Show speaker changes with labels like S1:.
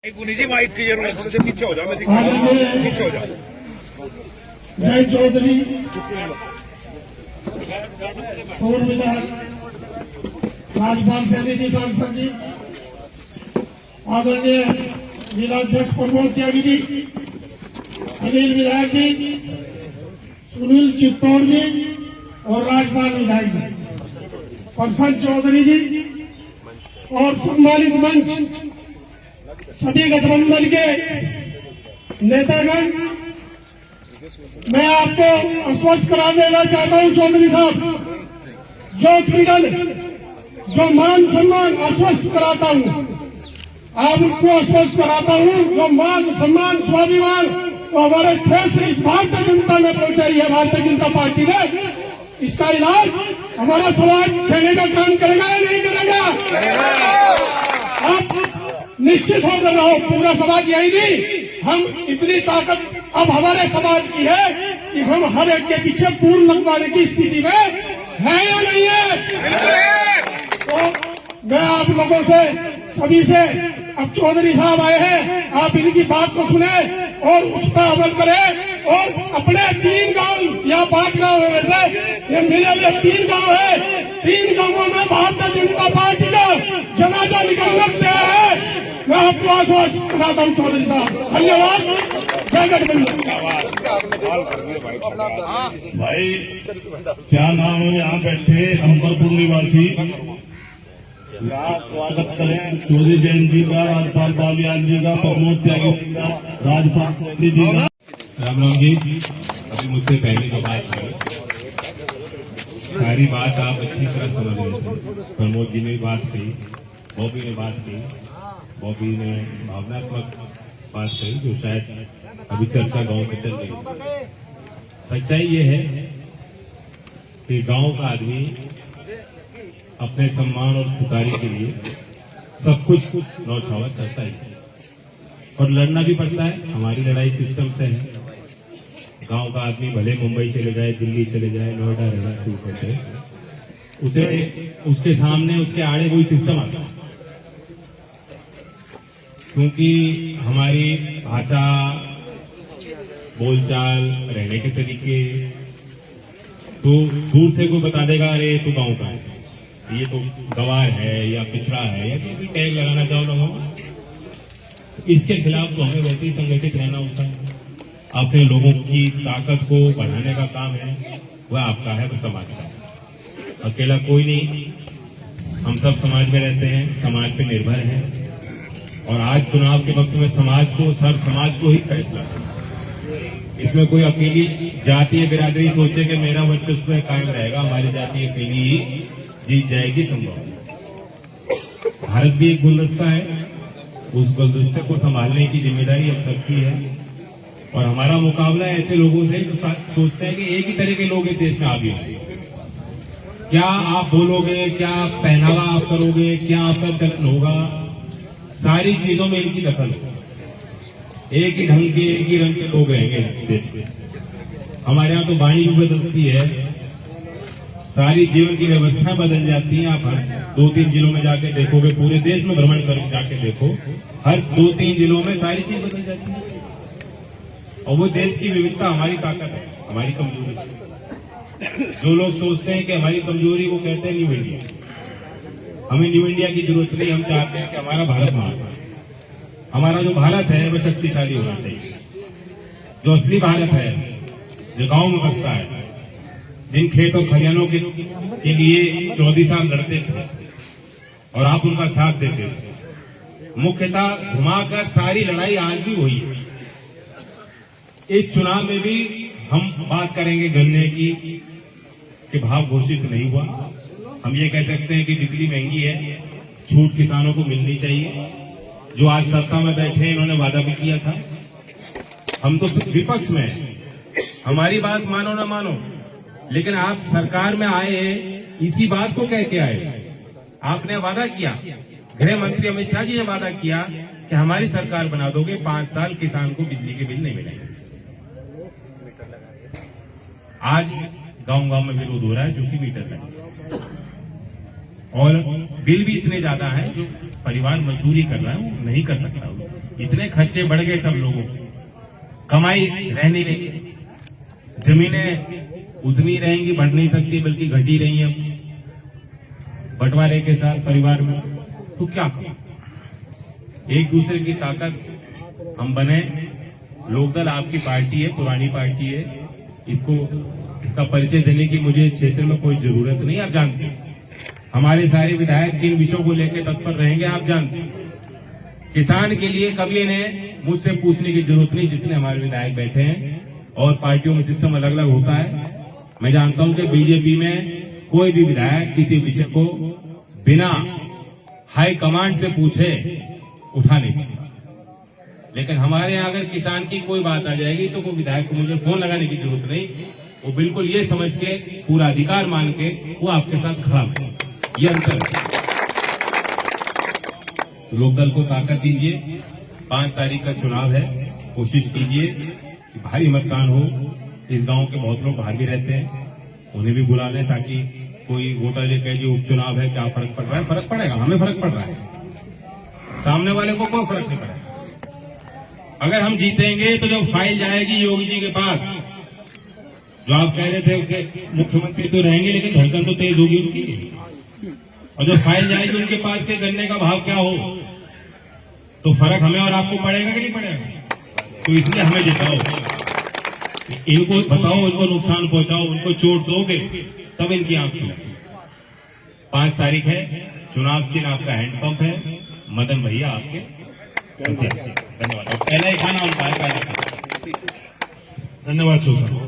S1: Mic की जरूरत, थोड़े से पीछे हो जाओ, मैं पीछे हो जाओ।
S2: जय चौधरी पूर्व विधायक राजपाल सैनी जी, सांसद जी, आदरणीय जिलाध्यक्ष प्रमोद त्यागी जी, अनिल विधायक जी, सुनील चित्तौड़ जी और राजपाल विधायक जी, प्रसन्न चौधरी जी और सम्मानित मंच, सभी गठबंधन के नेतागण, मैं आपको आश्वस्त करा देना चाहता हूं चौधरी साहब, जो फ्रीडम, जो मान सम्मान आश्वस्त कराता हूं, आप उनको आश्वस्त कराता हूं, जो मान सम्मान स्वाभिमान तो हमारे ठेस इस भारतीय जनता ने पहुंचाई है, भारतीय जनता पार्टी ने, इसका इलाज हमारा समाज देने का काम करेगा या नहीं करेगा? आप निश्चित होकर रहो, पूरा समाज यही नहीं, हम इतनी ताकत अब हमारे समाज की है कि हम हर एक के पीछे पूर्ण लगवाने की स्थिति में है या नहीं है? तो मैं आप लोगों से, सभी से, अब चौधरी साहब आए हैं, आप इनकी बात को सुने और उसका अमल करें और अपने 3 गांव या 5 गांव है, वैसे ये मिले 3 गांव है, 3 गांवों में भारतीय जनता पार्टी का जनाजा निकल सकते हैं। मैं आपको आश्वस्त कराता हूँ चौधरी साहब, धन्यवाद। जय गठबंधन।
S3: भाई क्या नाम है यहाँ बैठे अंबरपुर निवासी, यहाँ स्वागत करें चौधरी जैन जी का, राजपाल बालियान जी का, प्रमोद त्यागी जी का, राजपाल सैनी जी का।
S4: राम राम जी, अभी मुझसे पहले जो बात की सारी बात आप अच्छी तरह समझ रहे थे। प्रमोद जी ने बात की, बॉबी ने बात की, बॉबी ने भावनात्मक बात कही जो शायद अभी चर्चा गांव में चल रही है। सच्चाई ये है कि गांव का आदमी अपने सम्मान और खुदारी के लिए सब कुछ नौछावर करता है और लड़ना भी पड़ता है। हमारी लड़ाई सिस्टम से है। गांव का आदमी भले मुंबई चले जाए, दिल्ली चले जाए, नोएडा रहना शुरू करते, उसे उसके सामने, उसके आड़े कोई सिस्टम आता है, क्योंकि हमारी भाषा, बोलचाल, रहने के तरीके, तो दूर से कोई बता देगा अरे तू गांव का है, ये तो गवार है या पिछड़ा है या कोई भी टैग लगाना चाहो लोगों, इसके खिलाफ तो हमें वैसे ही संगठित रहना होता है। अपने लोगों की ताकत को बढ़ाने का काम है, वह आपका है, वह समाज का है। अकेला कोई नहीं, हम सब समाज में रहते हैं, समाज पे निर्भर हैं और आज चुनाव के वक्त में समाज को, सर समाज को ही फैसला है। इसमें कोई अकेली जातीय बिरादरी सोचे कि मेरा वर्चस्व कायम रहेगा, हमारी जाति अकेली ही जीत जाएगी, संभव। भारत भी एक गुलदस्ता है, उस गुलदस्ते को संभालने की जिम्मेदारी हम सबकी है और हमारा मुकाबला ऐसे लोगों से जो सोचते हैं कि एक ही तरह के लोग इस देश में आ गए। क्या आप बोलोगे, क्या पहनावा आप करोगे, क्या आपका चलन होगा, सारी चीजों में इनकी दखल है। एक ही ढंग के, एक ही रंग के लोग रहेंगे देश में। हमारे यहाँ तो वाणी भी बदलती है, सारी जीवन की व्यवस्था बदल जाती है। आप हर 2-3 जिलों में जाके देखोगे, पूरे देश में भ्रमण कर जाके देखो, हर 2-3 जिलों में सारी चीज बदल जाती है और वो देश की विविधता हमारी ताकत है, हमारी कमजोरी। जो लोग सोचते हैं कि हमारी कमजोरी, वो कहते हैं न्यू इंडिया। हमें न्यू इंडिया की जरूरत नहीं, हम चाहते हैं कि हमारा भारत महान, हमारा जो भारत है वह शक्तिशाली होना चाहिए। जो असली भारत है, जो गांव में बसता है, जिन खेत और खलिहानों के लिए चौधरी साहब लड़ते थे और आप उनका साथ देते थे, मुख्यतः घुमाकर सारी लड़ाई आज भी वही है। इस चुनाव में भी हम बात करेंगे गन्ने की कि भाव घोषित नहीं हुआ। हम ये कह सकते हैं कि बिजली महंगी है, छूट किसानों को मिलनी चाहिए। जो आज सत्ता में बैठे हैं, इन्होंने वादा भी किया था। हम तो सिर्फ विपक्ष में हैं, हमारी बात मानो ना मानो, लेकिन आप सरकार में आए इसी बात को कह के आए। आपने वादा किया, गृह मंत्री अमित शाह जी ने वादा किया कि हमारी सरकार बना दोगे, 5 साल किसान को बिजली के बिल नहीं मिलेंगे। आज गांव-गांव में विरोध हो रहा है, जो कि मीटर लगे। और बिल भी इतने ज्यादा हैं जो परिवार मजदूरी कर रहा है वो नहीं कर सकता। इतने खर्चे बढ़ गए सब लोगों, कमाई रह नहीं रही, जमीनें उतनी रहेंगी, बढ़ नहीं सकती बल्कि घट ही रही हैं बंटवारे के साथ परिवार में। तो क्या करें? एक दूसरे की ताकत हम बने। लोकदल आपकी पार्टी है, पुरानी पार्टी है, इसका परिचय देने की मुझे क्षेत्र में कोई जरूरत नहीं। आप जानते हैं हमारे सारे विधायक किन विषयों को लेकर तत्पर रहेंगे, आप जानते हैं। किसान के लिए कभी इन्हें मुझसे पूछने की जरूरत नहीं, जितने हमारे विधायक बैठे हैं। और पार्टियों में सिस्टम अलग अलग होता है। मैं जानता हूं कि बीजेपी में कोई भी विधायक किसी विषय को बिना हाई कमांड से पूछे उठा नहीं सकता, लेकिन हमारे यहाँ अगर किसान की कोई बात आ जाएगी तो कोई विधायक को मुझे फोन लगाने की जरूरत नहीं, वो बिल्कुल ये समझ के पूरा अधिकार मान के वो आपके साथ खड़ा है। ये अंतर है। तो लोकदल को ताकत दीजिए। 5 तारीख का चुनाव है, कोशिश कीजिए कि भारी मतदान हो। इस गांव के बहुत लोग बाहर भी रहते हैं, उन्हें भी बुला लें ताकि कोई वोटर ये कहे उपचुनाव उपचुनाव है, क्या फर्क पड़ रहा है? फर्क पड़ेगा, हमें फर्क पड़ रहा है, सामने वाले को कोई फर्क नहीं पड़ेगा। अगर हम जीतेंगे तो जब फाइल जाएगी योगी जी के पास, जो आप कह रहे थे मुख्यमंत्री तो रहेंगे लेकिन धड़कन तो तेज होगी उनकी, और जब फाइल जाएगी उनके पास के गन्ने का भाव क्या हो, तो फर्क हमें और आपको पड़ेगा कि नहीं पड़ेगा? तो इसलिए हमें जिताओ, इनको बताओ, इनको नुकसान पहुंचाओ, उनको चोट दोगे तब इनकी आंख खुलेगी। 5 तारीख है, चुनाव चिन्ह आपका हैंडपंप है, मदन भैया आपके धन्यवाद। पहला ही खाना उनका है।
S3: धन्यवाद सोसा।